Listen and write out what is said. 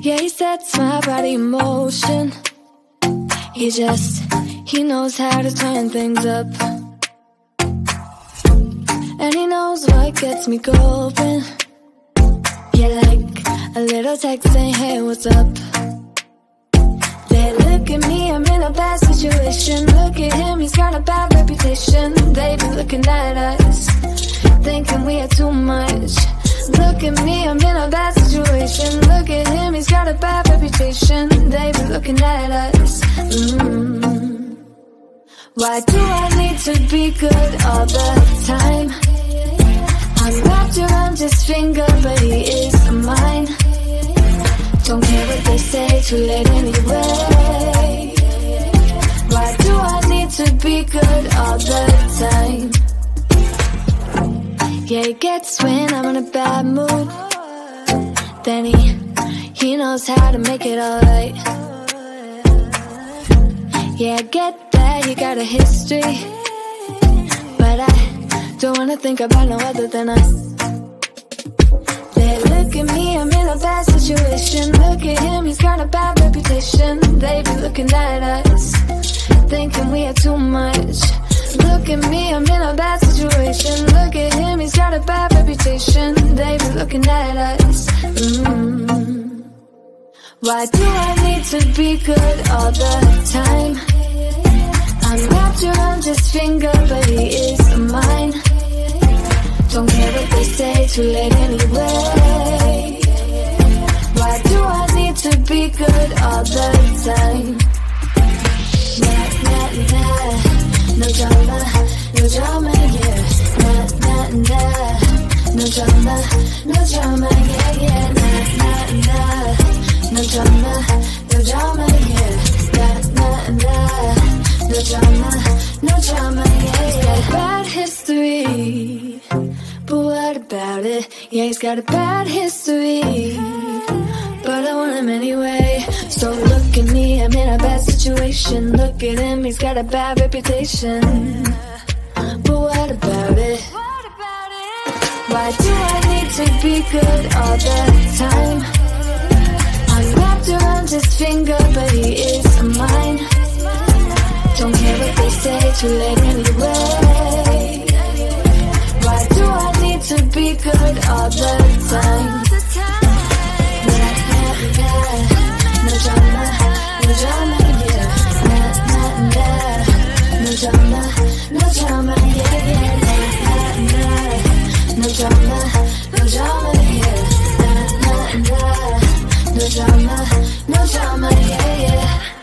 Yeah, he sets my body in motion. He knows how to turn things up. And he knows what gets me going. Yeah, like a little text saying, hey, what's up? They look at me, I'm in a bad situation. Look at him, he's got a bad reputation. They be looking at us, thinking we are too much. Look at me, I'm in a bad situation. Look at him, he's got a bad reputation. They be looking at us. Why do I need to be good all the time? I'm wrapped around his finger, but he is mine. Don't care what they say, too late anyway. Why do I need to be good all the time? Yeah, he gets when I'm in a bad mood. Then he knows how to make it alright. Yeah, I get that you got a history, but I don't wanna think about no other than us. They look at me, I'm in a bad situation. Look at him, he's got a bad reputation. They be looking at us, thinking we are too much. Look at me, I'm in a bad situation. Look at him, he's got a bad reputation. They be looking at us. Why do I need to be good all the time? I'm wrapped around his finger, but he is mine. Don't care what they say, too late anyway. Why do I need to be good all the time? Nah, nah, nah. No drama, yeah. Nah, nah, nah. No drama, yeah. Nah, nah, nah. No drama, yeah. Nah, nah, nah. No drama, yeah. He's got a bad history, but what about it? Yeah, he's got a bad history, but I want him anyway. So look at me, I'm in a bad situation. Look at him, he's got a bad reputation, but what about it? Why do I need to be good all the time? I'm wrapped around his finger, but he is mine. Don't care what they say, too late anyway. Why do I need to be good all the time? Nah, nah, nah. No drama, yeah. Nah, nah, nah. No drama, yeah. Nah, nah, nah. No drama, yeah. Nah, nah, nah. No drama, yeah.